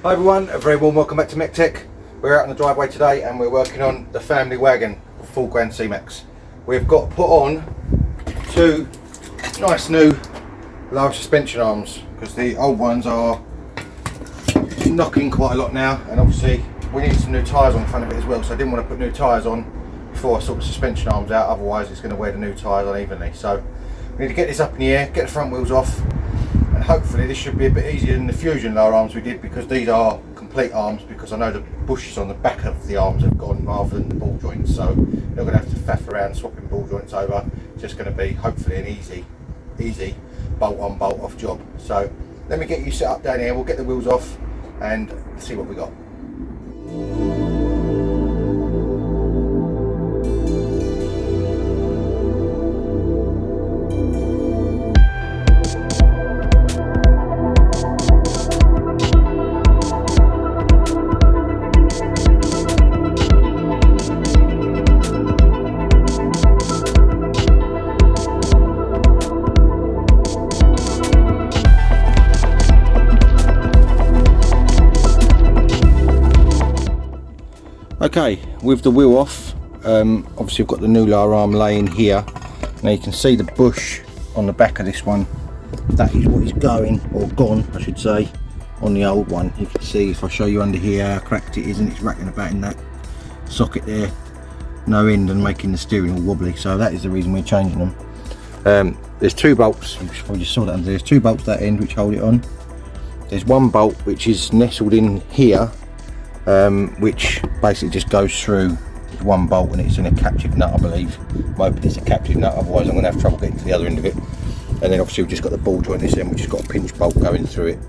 Hi everyone, a very warm welcome back to MEC-TEC. We're out on the driveway today and we're working on the family wagon, Ford Grand CMAX. We've got put on two nice new large suspension arms because the old ones are knocking quite a lot now, and obviously we need some new tyres on the front of it as well, so I didn't want to put new tyres on before I sort the suspension arms out, otherwise it's going to wear the new tyres unevenly. So we need to get this up in the air, get the front wheels off, and hopefully this should be a bit easier than the Fusion lower arms we did, because these are complete arms, because I know the bushes on the back of the arms have gone rather than the ball joints, so you're going to have to faff around swapping ball joints over. It's just going to be hopefully an easy bolt on bolt off job. So let me get you set up down here, we'll get the wheels off and see what we got. Okay, with the wheel off, obviously I've got the new lower arm laying here. Now you can see the bush on the back of this one. That is what is going, or gone I should say, on the old one. You can see, if I show you under here how cracked it is, and it's racking about in that socket there, no end, and making the steering all wobbly. So that is the reason we're changing them. There's two bolts, you probably just saw that under there. There's two bolts that end which hold it on. There's one bolt which is nestled in here, which basically just goes through one bolt, and it's in a captive nut, I believe. I'm hoping it's a captive nut, otherwise I'm going to have trouble getting to the other end of it. And then obviously we've just got the ball joint this end, which has got a pinch bolt going through it,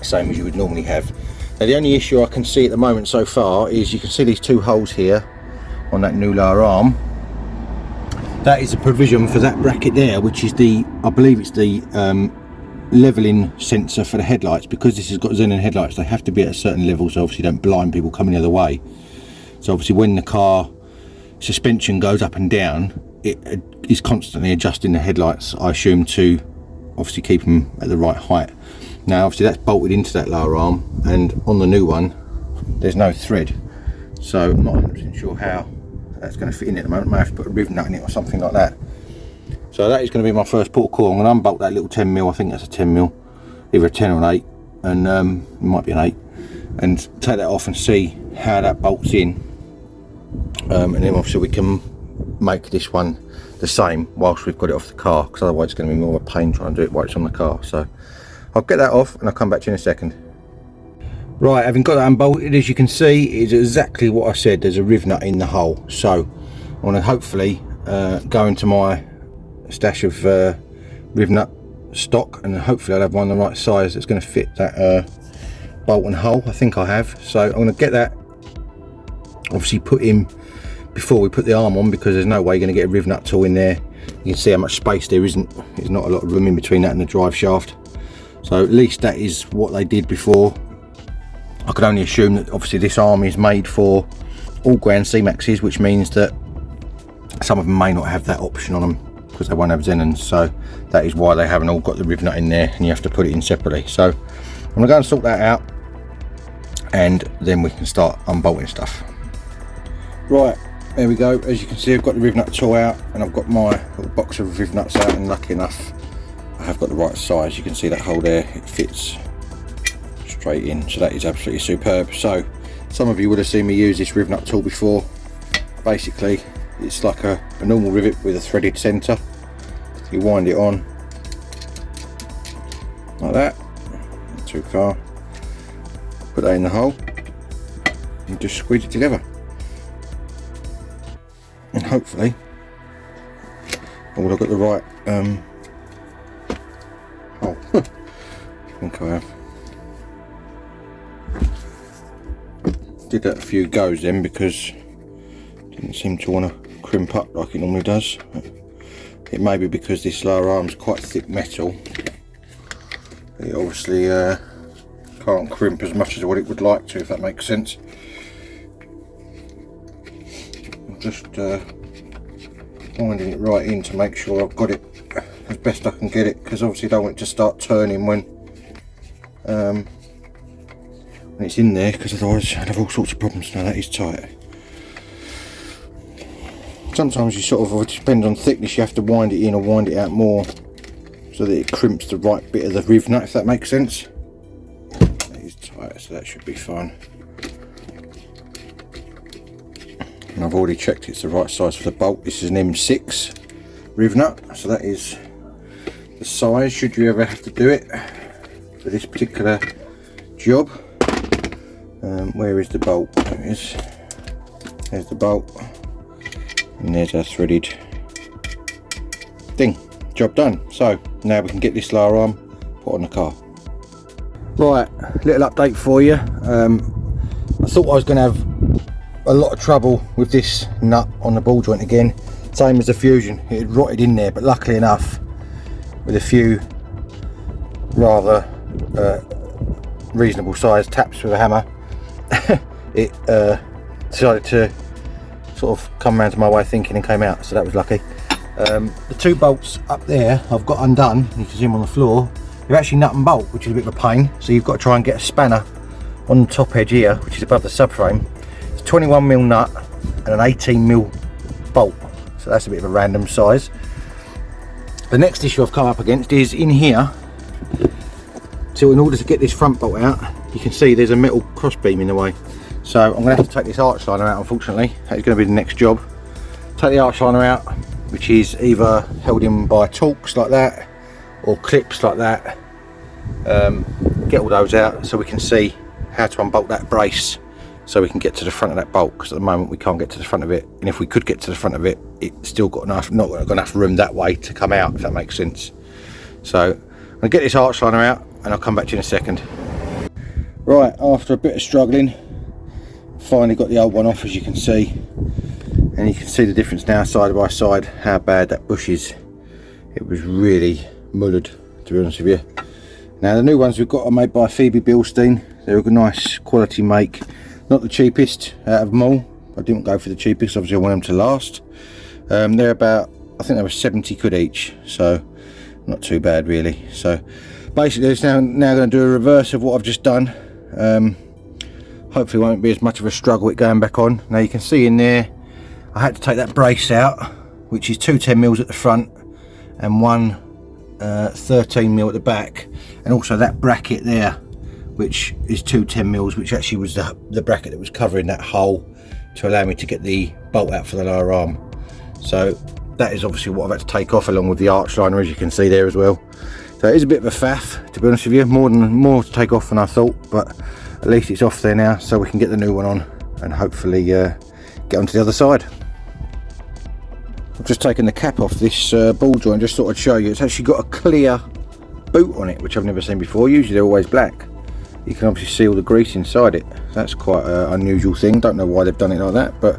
same as you would normally have. Now the only issue I can see at the moment so far is you can see these two holes here on that new lower arm. That is a provision for that bracket there, which is the, I believe it's the leveling sensor for the headlights. Because this has got xenon headlights, they have to be at a certain level, so obviously don't blind people coming the other way. So obviously when the car suspension goes up and down, it is constantly adjusting the headlights, I assume, to obviously keep them at the right height. Now obviously that's bolted into that lower arm, and on the new one there's no thread, so I'm not 100% sure how that's going to fit in at the moment. I may have to put a riv nut in it or something like that. So that is going to be my first port of call. I'm going to unbolt that little 10mm, I think that's a 10mm, either a 10 or an 8, and it might be an 8, and take that off and see how that bolts in, and then obviously we can make this one the same whilst we've got it off the car, because otherwise it's going to be more of a pain trying to do it while it's on the car. So I'll get that off and I'll come back to you in a second. Right, having got that unbolted, as you can see, it's exactly what I said. There's a riv nut in the hole, so I want to hopefully go into my stash of riv nut stock, and hopefully I'll have one the right size that's going to fit that bolt and hole. I think I have, so I'm going to get that obviously put in before we put the arm on, because there's no way you're going to get a riv nut tool in there. You can see how much space there isn't. There's not a lot of room in between that and the drive shaft, so at least that is what they did before. I could only assume that obviously this arm is made for all Grand CMAXs, which means that some of them may not have that option on them because they won't have xenons, so that is why they haven't all got the riv nut in there, and you have to put it in separately. So I'm going to go and sort that out, and then we can start unbolting stuff. Right, there we go. As you can see, I've got the riv nut tool out, and I've got my little box of riv nuts out, and lucky enough I have got the right size. You can see that hole there, it fits straight in, so that is absolutely superb. So some of you would have seen me use this riv nut tool before. Basically it's like a normal rivet with a threaded centre. You wind it on like that, not too far, put that in the hole and just squeeze it together, and hopefully I've got the right hole. I think I have. Did that a few goes then, because it didn't seem to want to crimp up like it normally does. It may be because this lower arm's quite thick metal. It obviously can't crimp as much as what it would like to, if that makes sense. I'm just winding it right in to make sure I've got it as best I can get it, because obviously I don't want it to start turning when when it's in there, because otherwise I'd have all sorts of problems. Now that is tight. Sometimes you sort of, it depends on thickness, you have to wind it in or wind it out more so that it crimps the right bit of the riv nut, if that makes sense. It is tight, so that should be fine. And I've already checked it's the right size for the bolt. This is an M6 riv nut, so that is the size should you ever have to do it for this particular job. Where is the bolt? There it is. There's the bolt. And there's our threaded thing. Job done. So now we can get this lower arm put on the car. Right, little update for you. I thought I was going to have a lot of trouble with this nut on the ball joint again, same as the Fusion. It had rotted in there, but luckily enough, with a few rather reasonable sized taps with a hammer, it decided to sort of come around to my way of thinking and came out, so that was lucky. The two bolts up there I've got undone. You can see them on the floor. They're actually nut and bolt, which is a bit of a pain, so you've got to try and get a spanner on the top edge here, which is above the subframe. It's 21mm nut and an 18mm bolt, so that's a bit of a random size. The next issue I've come up against is in here. So in order to get this front bolt out, you can see there's a metal cross beam in the way. So I'm going to have to take this arch liner out, unfortunately. That is going to be the next job. Take the arch liner out, which is either held in by Torx like that or clips like that. Get all those out so we can see how to unbolt that brace so we can get to the front of that bolt, because at the moment we can't get to the front of it, and if we could get to the front of it, it's still got enough, not got enough room that way to come out, if that makes sense. So I'm going to get this arch liner out and I'll come back to you in a second. Right, after a bit of struggling, finally got the old one off, as you can see, and you can see the difference now side by side how bad that bush is. It was really mullered, to be honest with you. Now the new ones we've got are made by Phoebe Bilstein. They're a nice quality make, not the cheapest out of them all. I didn't go for the cheapest, obviously I want them to last. They're about, I think they were 70 quid each, so not too bad really. So basically it's now going to do a reverse of what I've just done. Hopefully it won't be as much of a struggle with going back on. Now you can see in there I had to take that brace out, which is two 10mm at the front and one 13mm at the back, and also that bracket there, which is two 10mm, which actually was the bracket that was covering that hole to allow me to get the bolt out for the lower arm. So that is obviously what I've had to take off, along with the arch liner, as you can see there as well. So it is a bit of a faff, to be honest with you, more to take off than I thought, but at least it's off there now, so we can get the new one on and hopefully get onto the other side. I've just taken the cap off this ball joint, just thought I'd show you. It's actually got a clear boot on it, which I've never seen before. Usually they're always black. You can obviously see all the grease inside it. That's quite an unusual thing. Don't know why they've done it like that, but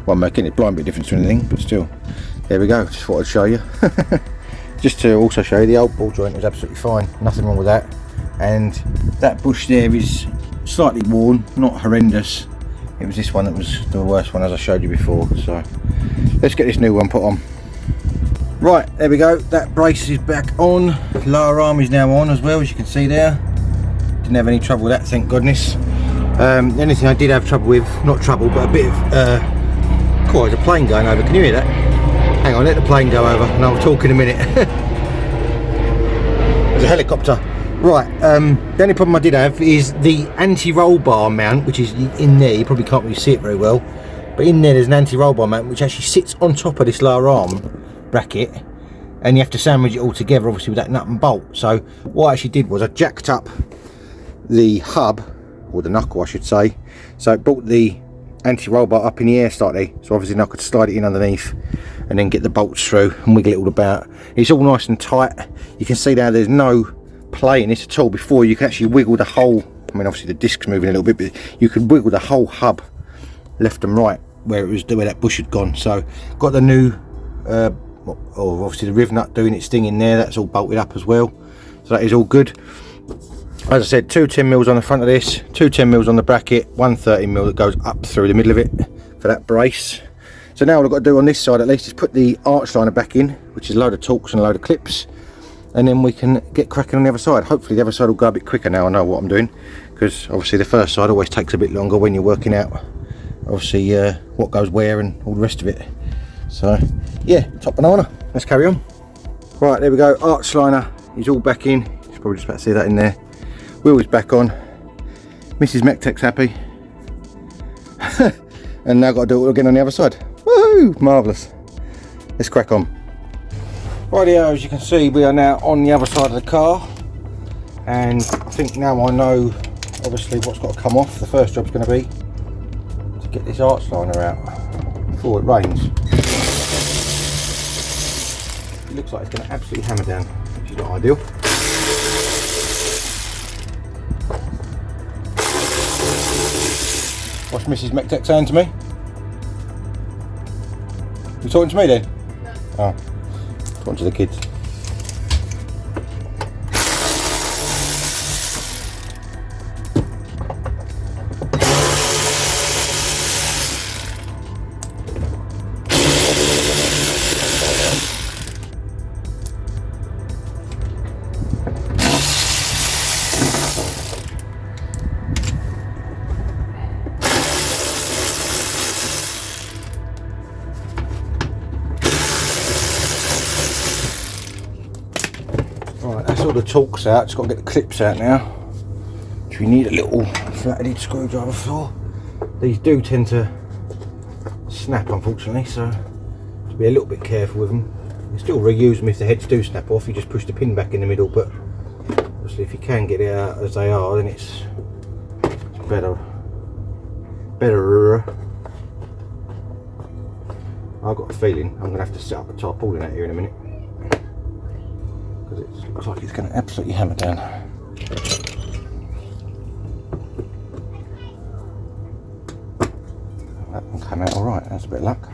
won't make any blind bit difference to anything, but still. There we go, just thought I'd show you. Just to also show you, the old ball joint was absolutely fine, nothing wrong with that. And that bush there is slightly worn, not horrendous. It was this one that was the worst one, as I showed you before. So let's get this new one put on. Right, there we go, that brace is back on. Lower arm is now on as well, as you can see there. Didn't have any trouble with that, thank goodness. The only thing I did have trouble with, not trouble, but a bit of there's a plane going over, can you hear that? Hang on, let the plane go over and I'll talk in a minute. There's a helicopter. Right, the only problem I did have is the anti-roll bar mount, which is in there. You probably can't really see it very well, but in there there's an anti-roll bar mount which actually sits on top of this lower arm bracket, and you have to sandwich it all together, obviously, with that nut and bolt. So what I actually did was I jacked up the hub, or the knuckle I should say, so it brought the anti-roll bar up in the air slightly, so obviously now I could slide it in underneath and then get the bolts through and wiggle it all about. It's all nice and tight. You can see now there's no play in this at all. Before, you can actually wiggle the whole, I mean obviously the disc's moving a little bit, but you could wiggle the whole hub left and right where that bush had gone. So got the new obviously the riv nut doing its thing in there, that's all bolted up as well, so that is all good. As I said, two 10mm on the front of this, two 10mm on the bracket, one 13mm that goes up through the middle of it for that brace. So now all I've got to do on this side at least is put the arch liner back in, which is a load of Torx and a load of clips, and then we can get cracking on the other side. Hopefully the other side will go a bit quicker now I know what I'm doing, because obviously the first side always takes a bit longer when you're working out obviously what goes where and all the rest of it. So yeah, top banana, let's carry on. Right, there we go, arch liner is all back in. You're probably just about to see that in there. Wheel is back on. Mrs. MEC-TEC's happy. And now I've got to do it all again on the other side. Woohoo! Marvellous. Let's crack on. Rightio, as you can see, we are now on the other side of the car. And I think now I know, obviously, what's got to come off. The first job's going to be to get this arch liner out before it rains. It looks like it's going to absolutely hammer down, which is not ideal. What's Mrs. MEC-TEC saying to me? You talking to me then? No. Oh, talking to the kids. All the torques out, just got to get the clips out now, which we need a little flat-headed screwdriver for. These do tend to snap, unfortunately, so to be a little bit careful with them. You still reuse them if the heads do snap off. You just push the pin back in the middle, but obviously if you can get it out as they are, then it's better. I've got a feeling I'm going to have to set up a tarpaulin out here in a minute, because it looks like it's going to absolutely hammer down. That one came out alright, that's a bit of luck.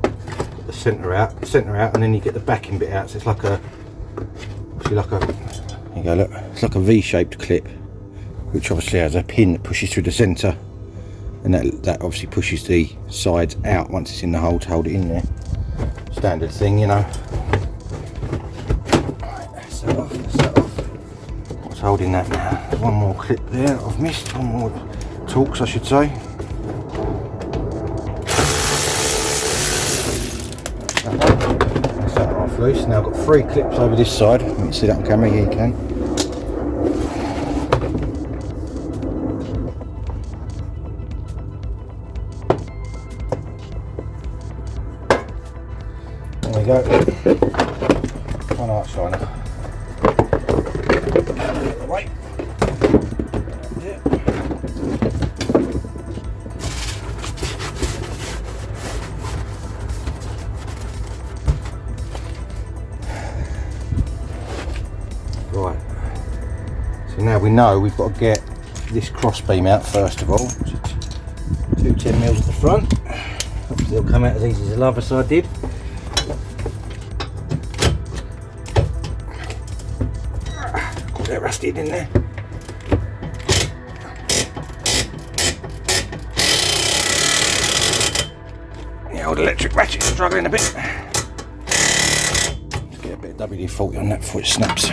Get the centre out, and then you get the backing bit out, so it's like a, there you go, look, it's like a V-shaped clip, which obviously has a pin that pushes through the centre, and that obviously pushes the sides out once it's in the hole to hold it in there. Standard thing, you know. Set off. What's holding that now? There's one more clip there I've missed, one more torques I should say. That's that off loose. Now I've got 3 clips over this side. You can see that on camera, here you can. There we go. One arch liner. Right. Yeah. Right. So now we know we've got to get this cross beam out first of all. 2 10mm at the front. Hopefully it'll come out as easy as the other side did. They're rusted in there. The old electric ratchet's struggling a bit. Let's get a bit of WD-40 on that before it snaps.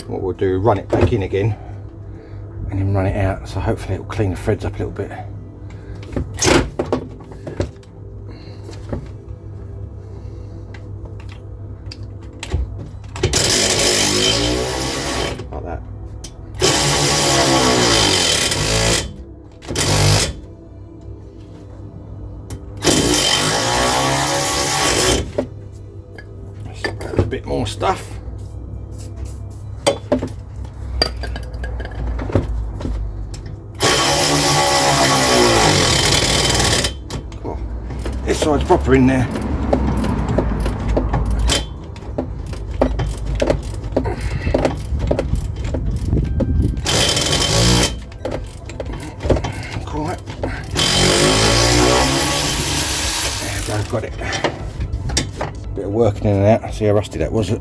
What we'll do, run it back in again and then run it out, so hopefully it'll clean the threads up a little bit. Bit more stuff. Cool. This side's proper in there. Cool. There we go, got it. Bit of working in and out. See how rusty that was. I'm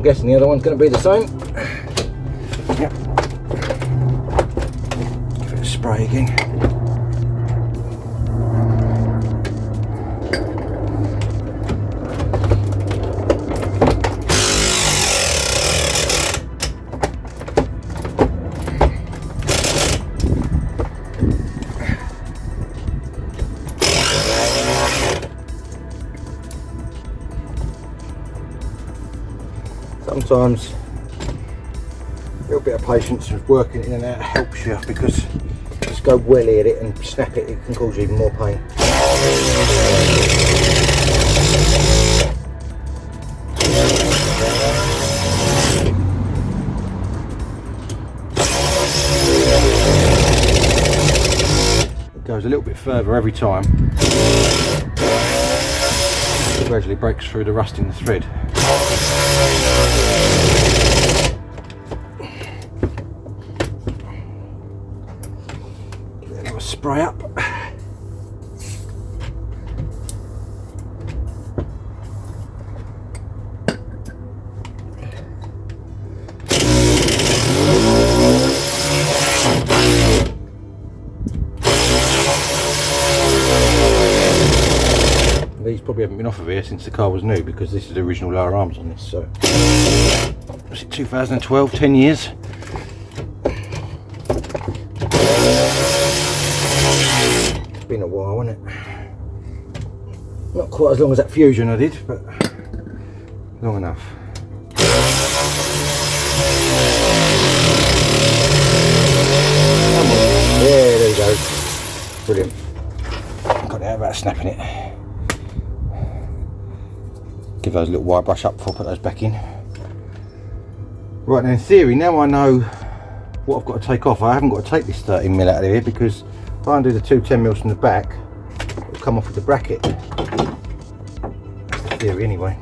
guessing the other one's going to be the same. Yep. Give it a spray again. sometimes a little bit of patience with working it in and out helps you, because just go welly at it and snap it, it can cause you even more pain. It goes a little bit further every time. It gradually breaks through the rust in the thread. Give it a little spray up. These probably haven't been off of here since the car was new, because this is the original lower arms on this, so was it 2012, 10 years? It's been a while, hasn't it? Not quite as long as that Fusion I did, but long enough. Come on. Yeah, there you go. Brilliant. Got it out about snapping it. Give those a little wire brush up before I put those back in. Right, now in theory, now I know what I've got to take off. I haven't got to take this 13mm out of here, because if I undo the two 10mm from the back, it'll come off with the bracket. That's the theory anyway.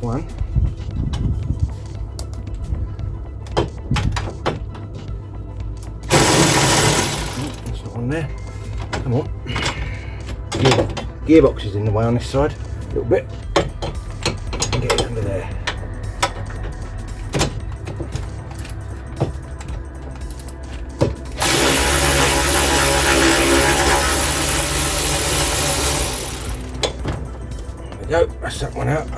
One. It's not on there. Come on. Gearbox is in the way on this side a little bit. Get it under there. There we go. That's that one out.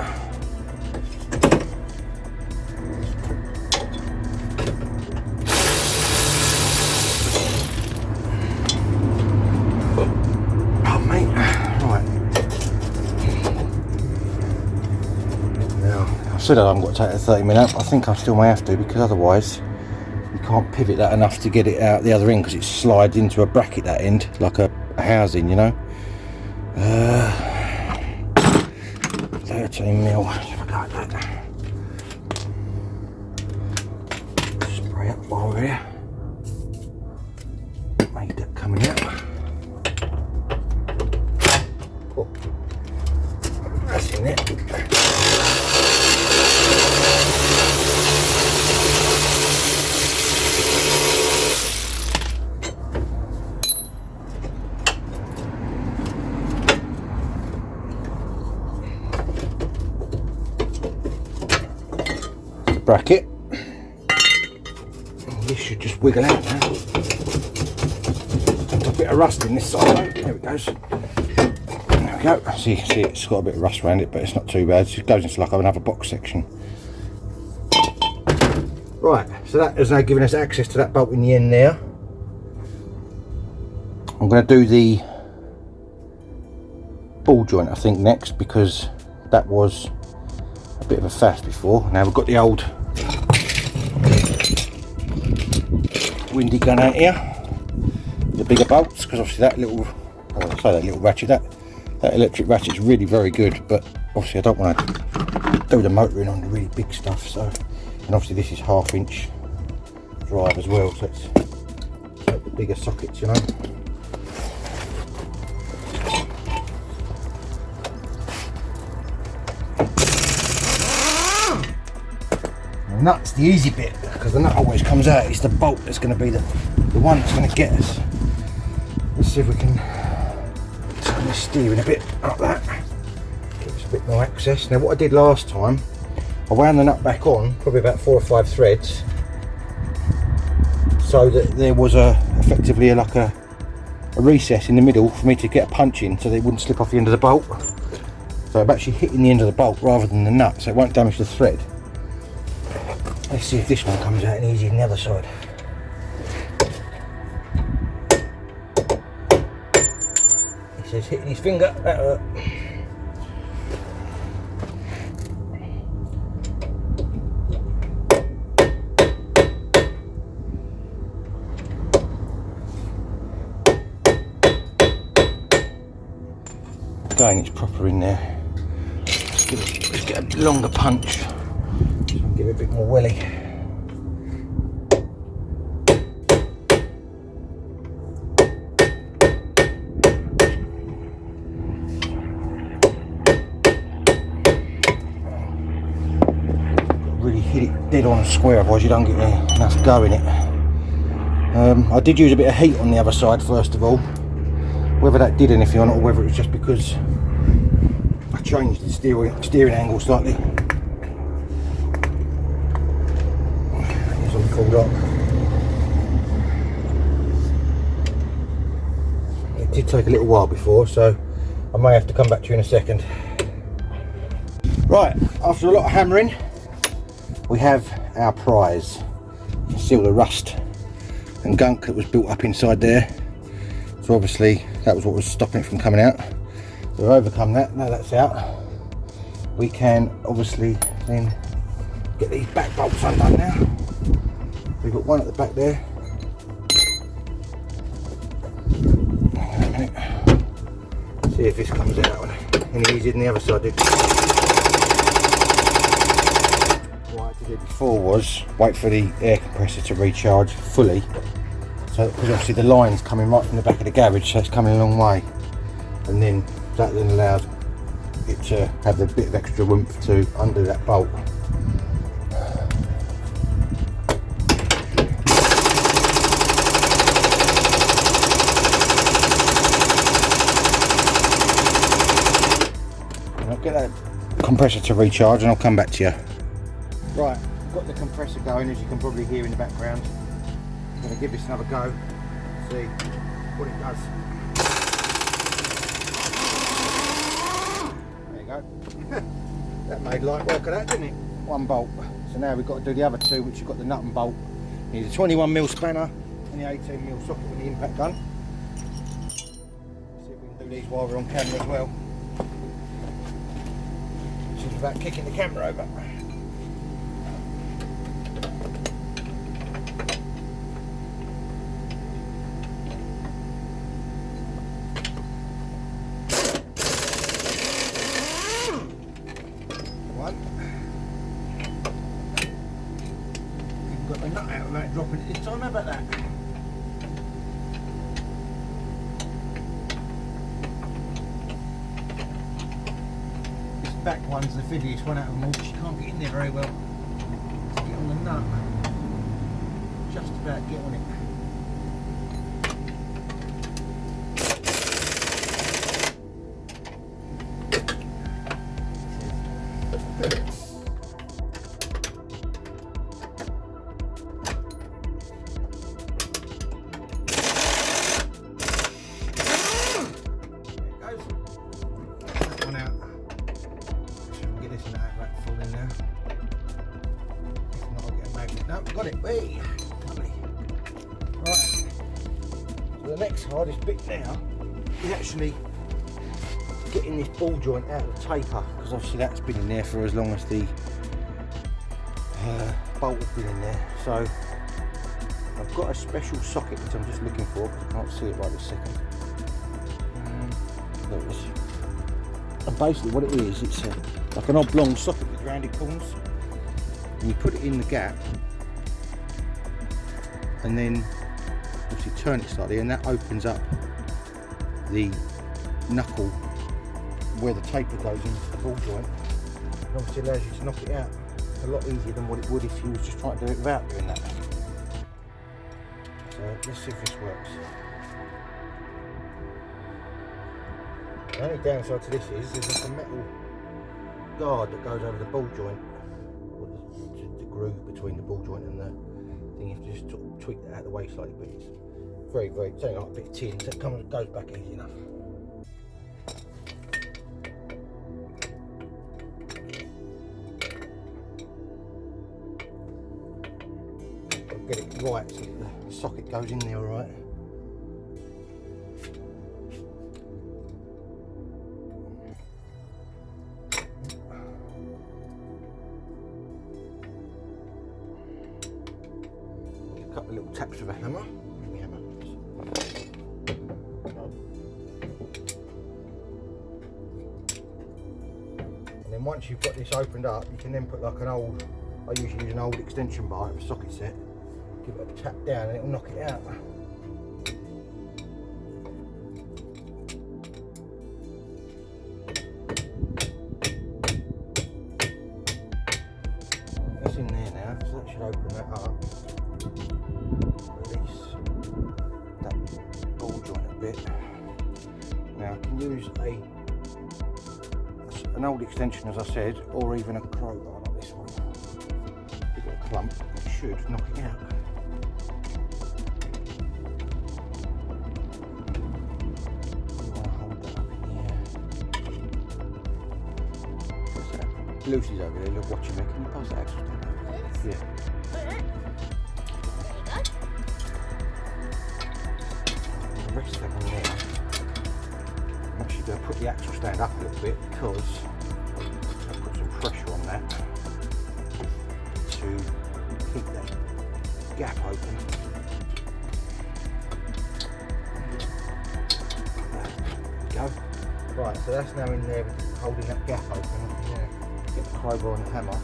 I said I haven't got to take the 30mm out, but I think I still may have to, because otherwise you can't pivot that enough to get it out the other end, because it slides into a bracket that end, like a housing, you know. 13mm, I forgot that. Spray up while we're here. Make that coming out. Oh, that's in it. Bracket. This should just wiggle out now. A bit of rust in this side. There it goes. There we go. See, it's got a bit of rust around it, but it's not too bad. It just goes into like another box section. Right, so that has now given us access to that bolt in the end there. I'm going to do the ball joint, I think, next, because that was a bit of a faff before. Now we've got the old windy gun out here, the bigger bolts, because obviously that little, well, I say that little ratchet, that electric ratchet is really very good, but obviously I don't want to do the motoring on the really big stuff. So, and obviously this is 1/2 inch drive as well, so it's the bigger sockets, you know. Nut's the easy bit, because the nut always comes out. It's the bolt that's going to be the one that's going to get us. Let's see if we can turn the steering a bit like that, give us a bit more access. Now what I did last time, I wound the nut back on probably about 4 or 5 threads, so that there was effectively like a recess in the middle for me to get a punch in, so that it wouldn't slip off the end of the bolt. So I'm actually hitting the end of the bolt rather than the nut, so it won't damage the thread. Let's see if this one comes out any easier than the other side. says hitting his finger. That hurt. Again, it's proper in there. Let's get a longer punch so I can give it a bit more welly. Really hit it dead on square, otherwise you don't get enough go in it. I did use a bit of heat on the other side first of all. Whether that did anything or not, or whether it was just because I changed the steering angle slightly. It's all cooled up. It did take a little while before, so I may have to come back to you in a second. Right, after a lot of hammering, we have our prize. You can see all the rust and gunk that was built up inside there. So obviously that was what was stopping it from coming out. So we've overcome that. Now that's out, we can obviously then get these back bolts undone now. We've got one at the back there. Hang on a minute. See if this comes out any easier than the other side did. What I had to do before was wait for the air compressor to recharge fully. So, because obviously the line's coming right from the back of the garage, so it's coming a long way. And then that then allows it to have a bit of extra oomph to undo that bolt. And I'll get that compressor to recharge and I'll come back to you. Right, got the compressor going, as you can probably hear in the background. I'm going to give this another go, see what it does. There you go. That made light work of that, didn't it? One bolt. So now we've got to do the other two, which you've got the nut and bolt. You need a 21mm spanner and the 18mm socket with the impact gun. See if we can do these while we're on camera as well. This is without kicking the camera over. Got the nut out without dropping it this time. How about that? This back one's the fiddliest one out of them all because you can't get in there very well. Let's get on the nut. Just about get on it. No, got it. Hey, lovely. Right. So the next hardest bit now is actually getting this ball joint out of the taper, because obviously that's been in there for as long as the bolt has been in there. So I've got a special socket which I'm just looking for because I can't see it right this second. There it is. And basically what it is, it's like an oblong socket with rounded corners. And you put it in the gap and then obviously turn it slightly, and that opens up the knuckle where the taper goes into the ball joint, and obviously allows you to knock it out a lot easier than what it would if you was just trying to do it without doing that. So let's see if this works. The only downside to this is there's like a metal guard that goes over the ball joint, or the groove between the ball joint and the thing. You have to just sort of tweak that out of the way slightly, but it's very, it's only like a bit of tin, so it goes back easy enough. Get it right so that the socket goes in there all right. with a hammer. And then once you've got this opened up, you can then put like an old, I usually use an old extension bar of a socket set, give it a tap down and it'll knock it out. It's in there now, so that should open that up. Release that ball joint a bit. Now I can use an old extension, as I said, or even a crowbar like this one. Give it a clump, it should knock it out. You want to hold that up in here. Lucy's over there, look, watching me. Can you pass that axle down? Yeah. And the rest of them in there. I'm actually going to put the axle stand up a little bit because I'll put some pressure on that to keep that gap open. There we go. Right, so that's now in there holding that gap open. Yeah. Get the crowbar and the hammer.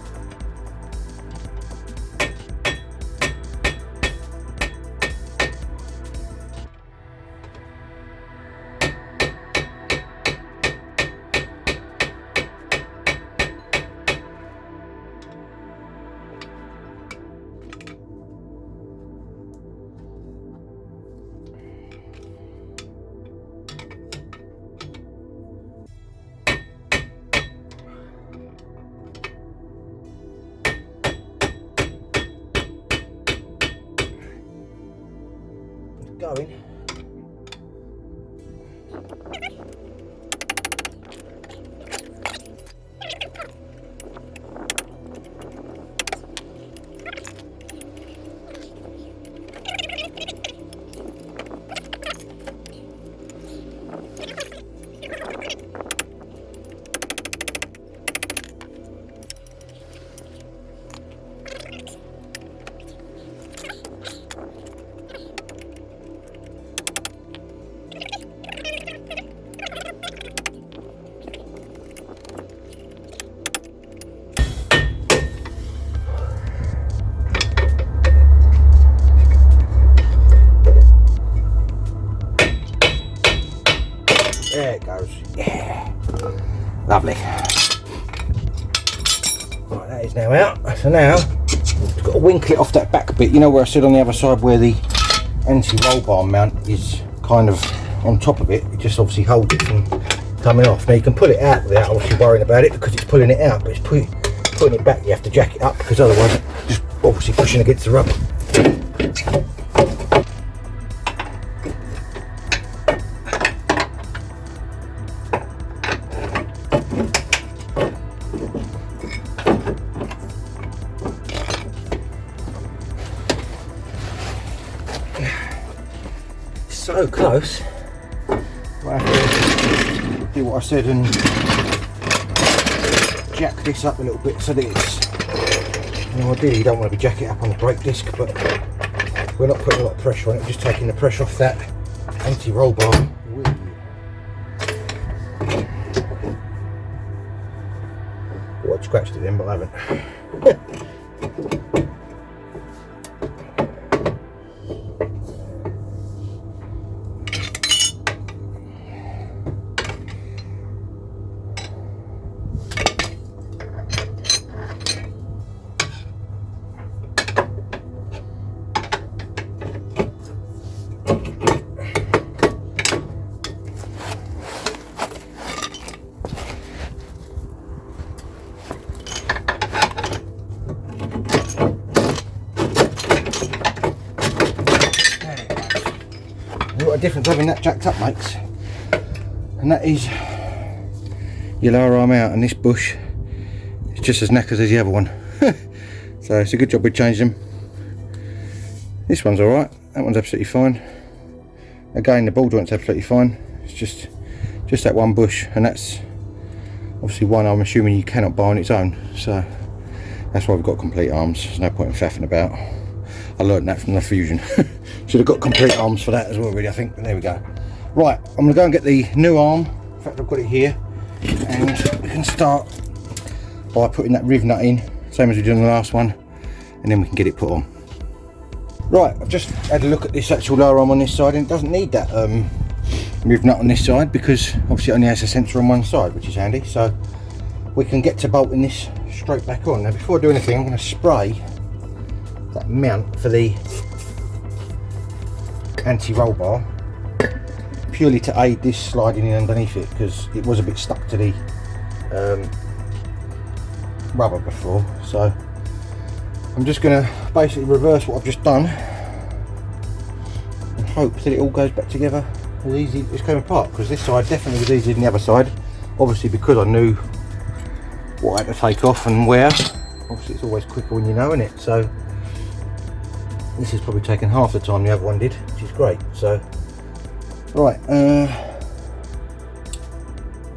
Going. There it goes. Yeah. Lovely. Right, that is now out. So now we've got to winkle it off that back bit. You know where I said on the other side where the anti-roll bar mount is kind of on top of it. It just obviously holds it from coming off. Now you can pull it out without obviously worrying about it because it's pulling it out, but it's putting it back. You have to jack it up because otherwise it's just obviously pushing against the rubber. So close. I have to do what I said and jack this up a little bit so that it's, you know, ideally you don't want to be jacking it up on the brake disc, but we're not putting a lot of pressure on it, we're just taking the pressure off that anti-roll bar. Oh, I scratched it then, but I haven't. What a difference having that jacked up makes, and that is your lower arm out, and this bush is just as knackered as the other one. So it's a good job we changed them. This one's alright, that one's absolutely fine. Again, the ball joint's absolutely fine. It's just that one bush, and that's obviously one I'm assuming you cannot buy on its own, so that's why we've got complete arms. There's no point in faffing about. I learned that from the Fusion. Should have got complete arms for that as well really, I think, but there we go. Right, I'm gonna go and get the new arm. In fact, I've got it here, and we can start by putting that riv nut in, same as we did on the last one, and then we can get it put on. Right, I've just had a look at this actual lower arm on this side, and it doesn't need that riv nut on this side, because obviously it only has a sensor on one side, which is handy. So we can get to bolting this straight back on. Now before I do anything, I'm going to spray that mount for the anti-roll bar, purely to aid this sliding in underneath it, because it was a bit stuck to the rubber before. So I'm just going to basically reverse what I've just done and hope that it all goes back together as easy as it came apart, because this side definitely was easier than the other side, obviously because I knew what I had to take off and where. Obviously it's always quicker when you know, isn't it? So this has probably taken half the time the other one did, which is great. So right,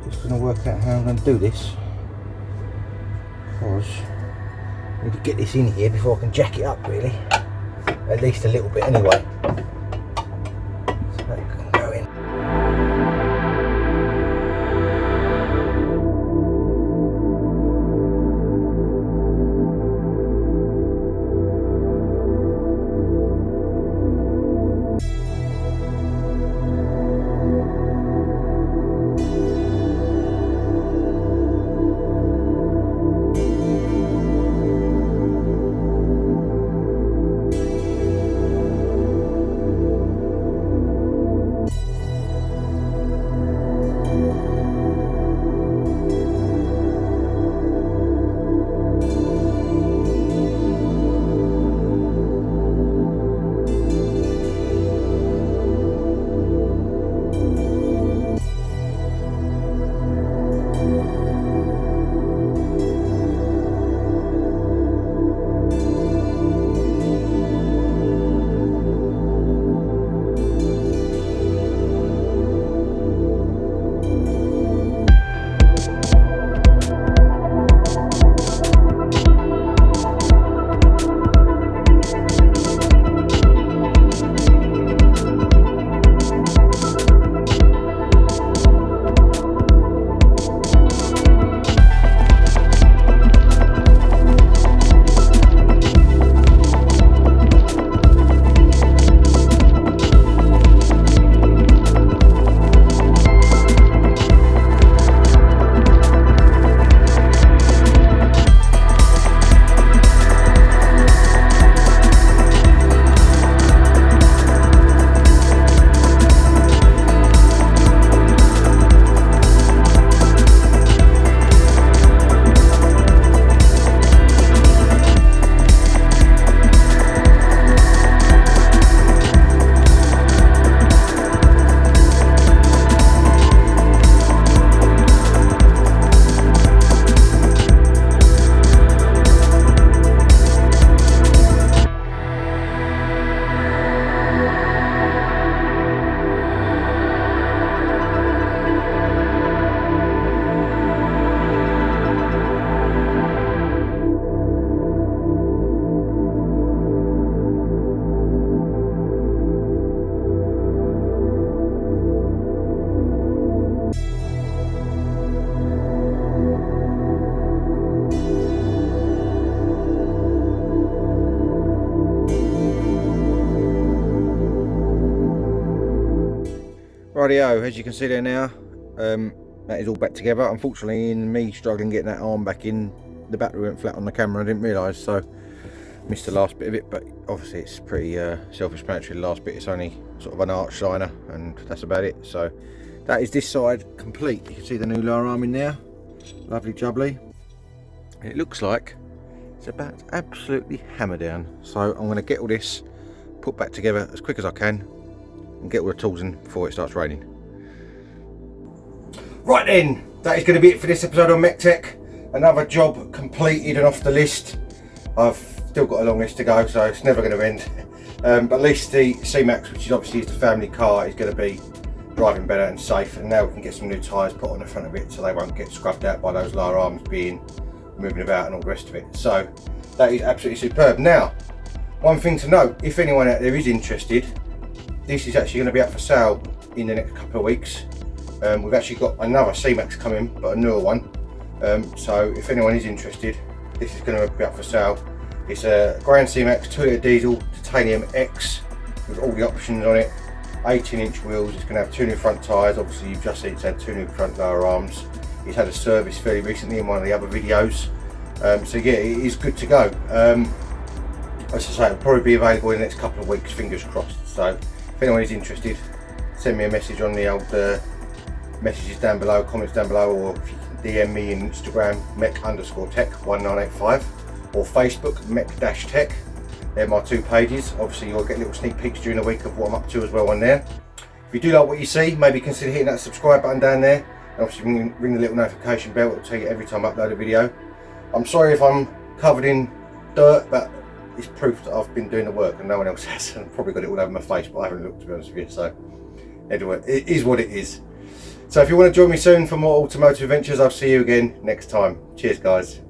just going to work out how I'm going to do this, because I need to get this in here before I can jack it up really, at least a little bit anyway. So that can go in. Rightio, as you can see there now, that is all back together. Unfortunately, in me struggling getting that arm back in, the battery went flat on the camera. I didn't realise, so missed the last bit of it, but obviously it's pretty self-explanatory. The last bit, it's only sort of an arch liner and that's about it. So that is this side complete. You can see the new lower arm in there, lovely jubbly. It looks like it's about to absolutely hammer down. So I'm going to get all this put back together as quick as I can and get all the tools in before it starts raining. Right then, that is going to be it for this episode on MEC-TEC. Another job completed and off the list. I've still got a long list to go, so it's never going to end. But at least the CMAX, which is obviously the family car, is going to be driving better and safe. And now we can get some new tyres put on the front of it so they won't get scrubbed out by those lower arms being moving about and all the rest of it. So that is absolutely superb. Now, One thing to note, if anyone out there is interested, this is actually going to be up for sale in the next couple of weeks. We've actually got another CMAX coming, but a newer one. So if anyone is interested, this is going to be up for sale. It's a Grand CMAX 2-litre diesel titanium X with all the options on it. 18-inch wheels. It's going to have 2 new front tyres. Obviously you've just seen it's had 2 new front lower arms. It's had a service fairly recently in one of the other videos. So yeah, it is good to go. As I say, it'll probably be available in the next couple of weeks, fingers crossed. So if anyone is interested, send me a message on the old messages down below, comments down below, or if you can DM me on Instagram, MEC_TEC1985, or Facebook, MEC-TEC. They're my 2 pages. Obviously you'll get little sneak peeks during the week of what I'm up to as well on there. If you do like what you see, maybe consider hitting that subscribe button down there, and obviously ring the little notification bell. It'll tell you every time I upload a video. I'm sorry if I'm covered in dirt, but it's proof that I've been doing the work and no one else has. I've probably got it all over my face, but I haven't looked, to be honest with you. So anyway, it is what it is. So if you want to join me soon for more automotive adventures, I'll see you again next time. Cheers guys.